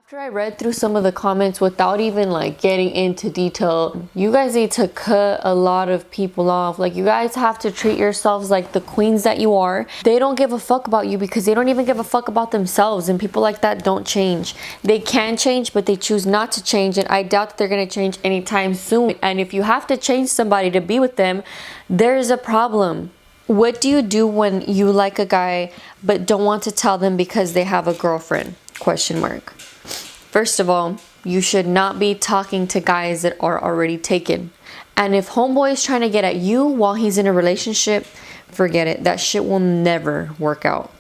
After I read through some of the comments without even like getting into detail, you guys need to cut a lot of people off. Like, you guys have to treat yourselves like the queens that you are. They don't give a fuck about you because they don't even give a fuck about themselves, and people like that don't change. They can change, but they choose not to change, and I doubt that they're gonna change anytime soon. And if you have to change somebody to be with them, there's a problem. What do you do when you like a guy but don't want to tell them because they have a girlfriend? Question mark. First of all, you should not be talking to guys that are already taken. And if homeboy is trying to get at you while he's in a relationship, forget it. That shit will never work out.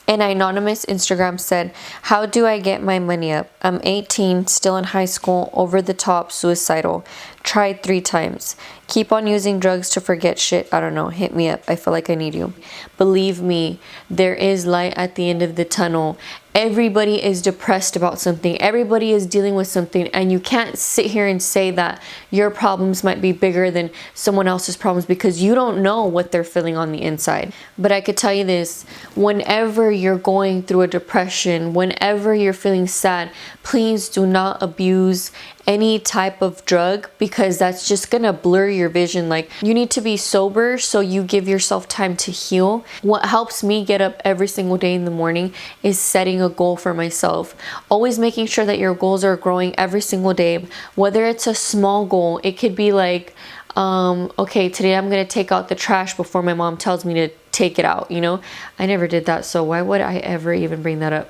An anonymous Instagram said, "How do I get my money up? I'm 18, still in high school, over the top, suicidal. Tried 3 times. Keep on using drugs to forget shit. I don't know. Hit me up. I feel like I need you." Believe me, there is light at the end of the tunnel. Everybody is depressed about something. Everybody is dealing with something. And you can't sit here and say that your problems might be bigger than someone else's problems because you don't know what they're feeling on the inside. But I could tell you this, whenever you're going through a depression, whenever you're feeling sad, please do not abuse any type of drug because that's just gonna blur your vision. Like, you need to be sober so you give yourself time to heal. What helps me get up every single day in the morning is setting a goal for myself. Always making sure that your goals are growing every single day. Whether it's a small goal, it could be like, okay, today I'm gonna take out the trash before my mom tells me to take it out, you know? I never did that, so why would I ever even bring that up?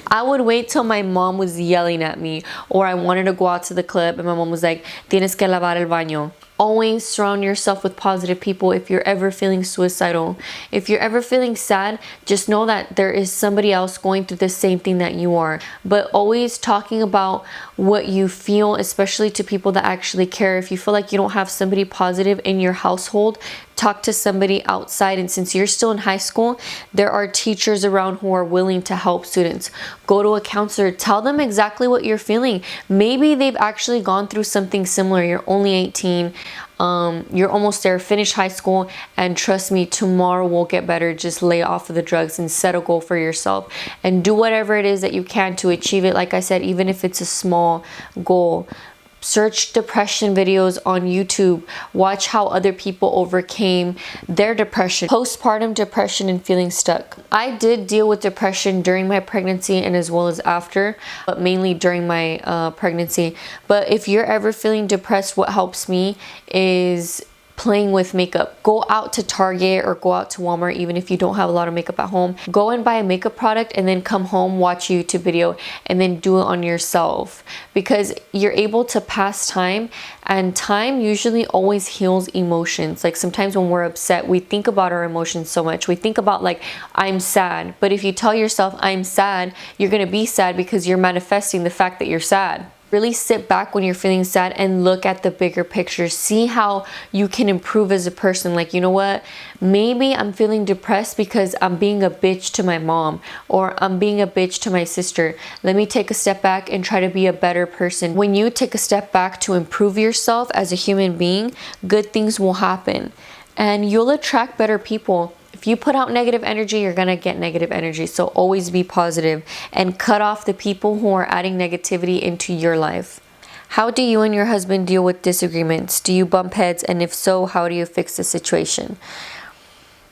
I would wait till my mom was yelling at me, or I wanted to go out to the club and my mom was like, "Tienes que lavar el baño." Always surround yourself with positive people if you're ever feeling suicidal. If you're ever feeling sad, just know that there is somebody else going through the same thing that you are. But always talking about what you feel, especially to people that actually care. If you feel like you don't have somebody positive in your household, talk to somebody outside. And since you're still in high school, there are teachers around who are willing to help students. Go to a counselor, tell them exactly what you're feeling. Maybe they've actually gone through something similar. You're only 18, you're almost there, finish high school, and trust me, tomorrow will get better. Just lay off of the drugs and set a goal for yourself and do whatever it is that you can to achieve it. Like I said, even if it's a small goal. Search depression videos on YouTube. Watch how other people overcame their depression, postpartum depression, and feeling stuck. I did deal with depression during my pregnancy and as well as after, but mainly during my pregnancy. But if you're ever feeling depressed, what helps me is playing with makeup. Go out to Target or go out to Walmart, even if you don't have a lot of makeup at home. Go and buy a makeup product and then come home, watch a YouTube video, and then do it on yourself, because you're able to pass time, and time usually always heals emotions. Like, sometimes when we're upset, we think about our emotions so much. We think about, like, I'm sad. But if you tell yourself I'm sad, you're gonna be sad because you're manifesting the fact that you're sad. Really sit back when you're feeling sad and look at the bigger picture. See how you can improve as a person. Like, you know what? Maybe I'm feeling depressed because I'm being a bitch to my mom, or I'm being a bitch to my sister. Let me take a step back and try to be a better person. When you take a step back to improve yourself as a human being, good things will happen and you'll attract better people. If you put out negative energy, you're gonna get negative energy. So always be positive and cut off the people who are adding negativity into your life. How do you and your husband deal with disagreements? Do you bump heads? And if so, how do you fix the situation?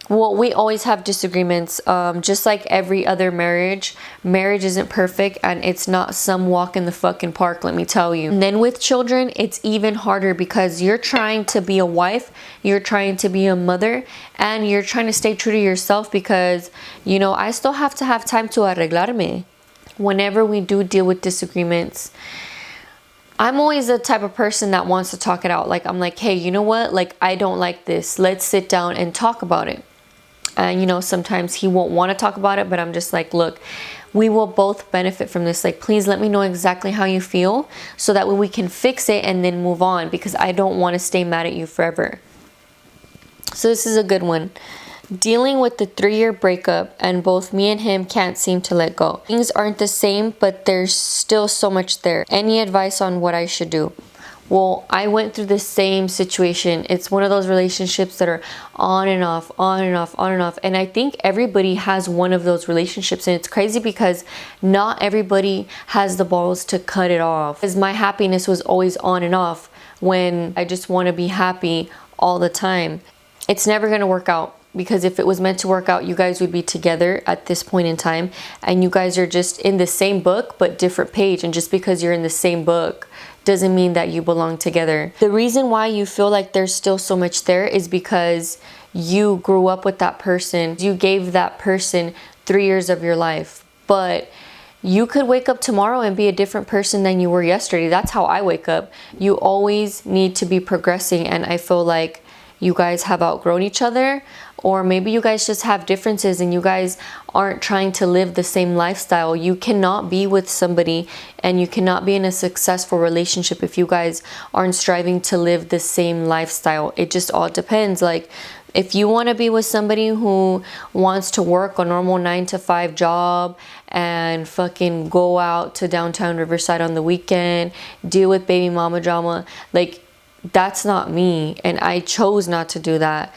Well, we always have disagreements. Just like every other marriage isn't perfect, and it's not some walk in the fucking park, let me tell you. And then with children, it's even harder because you're trying to be a wife, you're trying to be a mother, and you're trying to stay true to yourself because, you know, I still have to have time to arreglarme. Whenever we do deal with disagreements, I'm always the type of person that wants to talk it out. Like, I'm like, hey, you know what? Like, I don't like this. Let's sit down and talk about it. And, you know, sometimes he won't want to talk about it, but I'm just like, look, we will both benefit from this. Like, please let me know exactly how you feel so that way we can fix it and then move on, because I don't want to stay mad at you forever. So this is a good one. Dealing with the 3-year breakup, and both me and him can't seem to let go. Things aren't the same, but there's still so much there. Any advice on what I should do? Well, I went through the same situation. It's one of those relationships that are on and off, on and off, on and off. And I think everybody has one of those relationships. And it's crazy because not everybody has the balls to cut it off. Because my happiness was always on and off when I just want to be happy all the time. It's never going to work out. Because if it was meant to work out, you guys would be together at this point in time. And you guys are just in the same book, but different page. And just because you're in the same book doesn't mean that you belong together. The reason why you feel like there's still so much there is because you grew up with that person. You gave that person 3 years of your life. But you could wake up tomorrow and be a different person than you were yesterday. That's how I wake up. You always need to be progressing. And I feel like you guys have outgrown each other, or maybe you guys just have differences and you guys aren't trying to live the same lifestyle. You cannot be with somebody and you cannot be in a successful relationship if you guys aren't striving to live the same lifestyle. It just all depends. Like, if you want to be with somebody who wants to work a normal 9-to-5 job and fucking go out to downtown Riverside on the weekend, deal with baby mama drama, like, that's not me. And I chose not to do that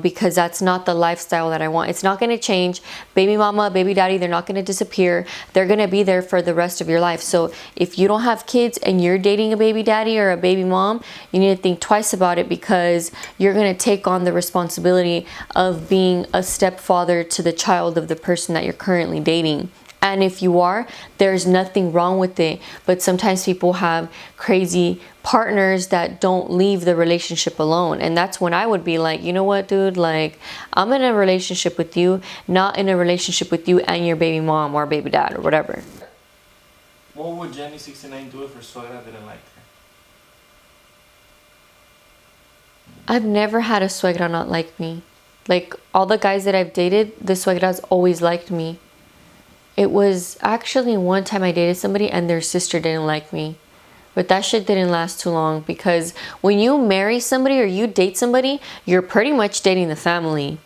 because that's not the lifestyle that I want. It's not going to change. Baby mama, baby daddy, they're not going to disappear. They're going to be there for the rest of your life. So if you don't have kids and you're dating a baby daddy or a baby mom, you need to think twice about it, because you're going to take on the responsibility of being a stepfather to the child of the person that you're currently dating. And if you are, there's nothing wrong with it. But sometimes people have crazy partners that don't leave the relationship alone. And that's when I would be like, you know what, dude? Like, I'm in a relationship with you, not in a relationship with you and your baby mom or baby dad or whatever. What would Jenny69 do if her suegra didn't like her? I've never had a suegra not like me. Like, all the guys that I've dated, the suegras always liked me. It was actually one time I dated somebody and their sister didn't like me. But that shit didn't last too long, because when you marry somebody or you date somebody, you're pretty much dating the family.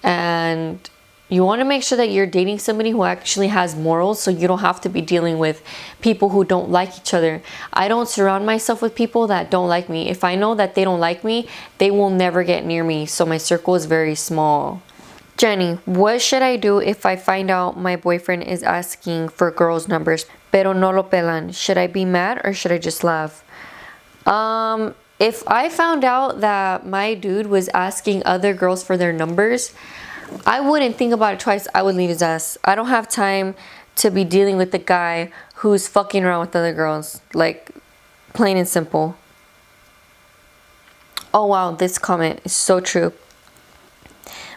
And you want to make sure that you're dating somebody who actually has morals, so you don't have to be dealing with people who don't like each other. I don't surround myself with people that don't like me. If I know that they don't like me, they will never get near me. So my circle is very small. Jenny, what should I do if I find out my boyfriend is asking for girls' numbers, pero no lo pelan? Should I be mad or should I just laugh? If I found out that my dude was asking other girls for their numbers, I wouldn't think about it twice. I would leave his ass. I don't have time to be dealing with the guy who's fucking around with other girls. Like, plain and simple. Oh wow, this comment is so true.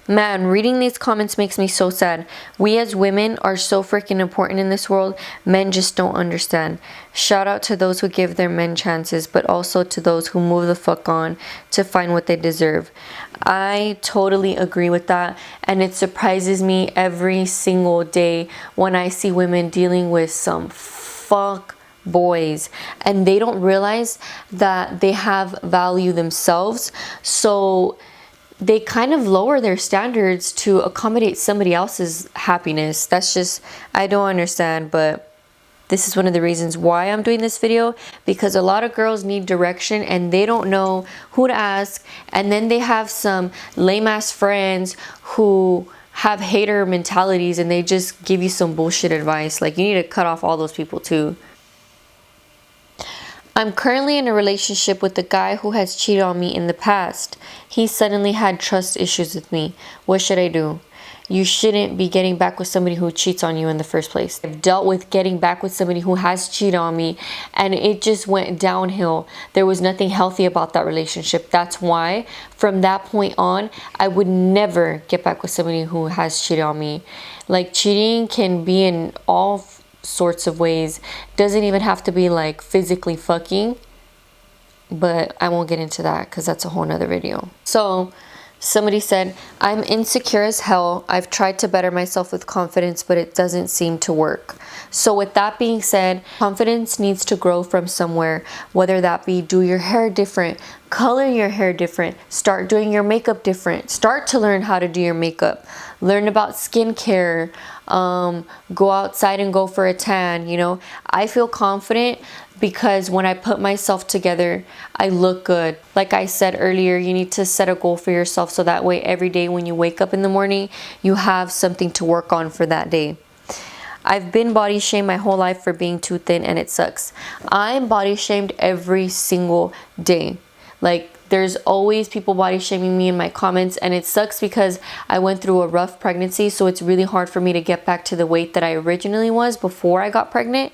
Man, reading these comments makes me so sad. We as women are so freaking important in this world. Men just don't understand. Shout out to those who give their men chances, but also to those who move the fuck on to find what they deserve. I totally agree with that. And it surprises me every single day when I see women dealing with some fuck boys, and they don't realize that they have value themselves. So they kind of lower their standards to accommodate somebody else's happiness. That's just, I don't understand, but this is one of the reasons why I'm doing this video, because a lot of girls need direction and they don't know who to ask. And then they have some lame ass friends who have hater mentalities and they just give you some bullshit advice. Like, you need to cut off all those people too. I'm currently in a relationship with a guy who has cheated on me in the past. He suddenly had trust issues with me. What should I do? You shouldn't be getting back with somebody who cheats on you in the first place. I've dealt with getting back with somebody who has cheated on me and it just went downhill. There was nothing healthy about that relationship. That's why from that point on, I would never get back with somebody who has cheated on me. Like, cheating can be in all sorts of ways. Doesn't even have to be like physically fucking, but I won't get into that because that's a whole nother video. So somebody said, I'm insecure as hell. I've tried to better myself with confidence, but it doesn't seem to work. So with that being said, confidence needs to grow from somewhere, whether that be do your hair different, color your hair different, start doing your makeup different, start to learn how to do your makeup, learn about skincare, go outside and go for a tan, you know. I feel confident because when I put myself together, I look good. Like I said earlier, you need to set a goal for yourself so that way every day when you wake up in the morning, you have something to work on for that day. I've been body shamed my whole life for being too thin, and it sucks. I'm body shamed every single day. Like, there's always people body shaming me in my comments, and it sucks because I went through a rough pregnancy, so it's really hard for me to get back to the weight that I originally was before I got pregnant,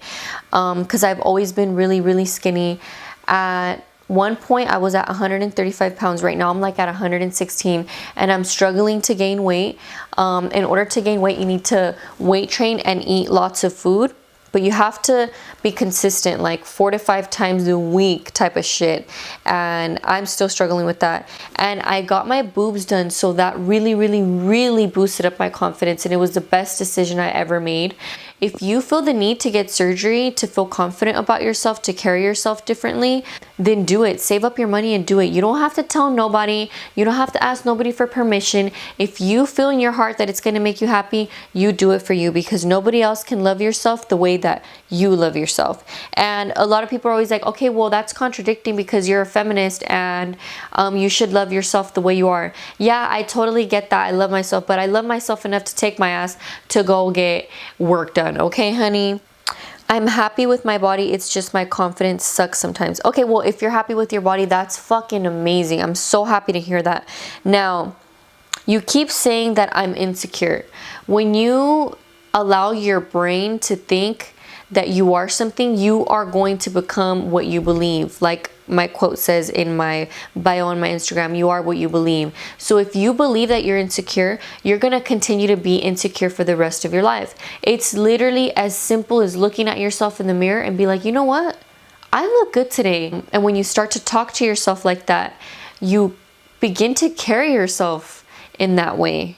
because I've always been really, really skinny. At one point, I was at 135 pounds. Right now, I'm like at 116, and I'm struggling to gain weight. In order to gain weight, you need to weight train and eat lots of food. But you have to be consistent, like 4 to 5 times a week type of shit. And I'm still struggling with that. And I got my boobs done, so that really, really, really boosted up my confidence. And it was the best decision I ever made. If you feel the need to get surgery to feel confident about yourself, to carry yourself differently, then do it. Save up your money and do it. You don't have to tell nobody. You don't have to ask nobody for permission. If you feel in your heart that it's going to make you happy, you do it for you, because nobody else can love yourself the way that you love yourself. And a lot of people are always like, okay, well, that's contradicting because you're a feminist and you should love yourself the way you are. Yeah, I totally get that. I love myself, but I love myself enough to take my ass to go get work done. Okay, honey? I'm happy with my body. It's just my confidence sucks sometimes. Okay, well, if you're happy with your body, that's fucking amazing. I'm so happy to hear that. Now, you keep saying that I'm insecure. When you allow your brain to think that you are something, you are going to become what you believe. Like my quote says in my bio on my Instagram, you are what you believe. So if you believe that you're insecure, you're going to continue to be insecure for the rest of your life. It's literally as simple as looking at yourself in the mirror and be like, you know what? I look good today. And when you start to talk to yourself like that, you begin to carry yourself in that way.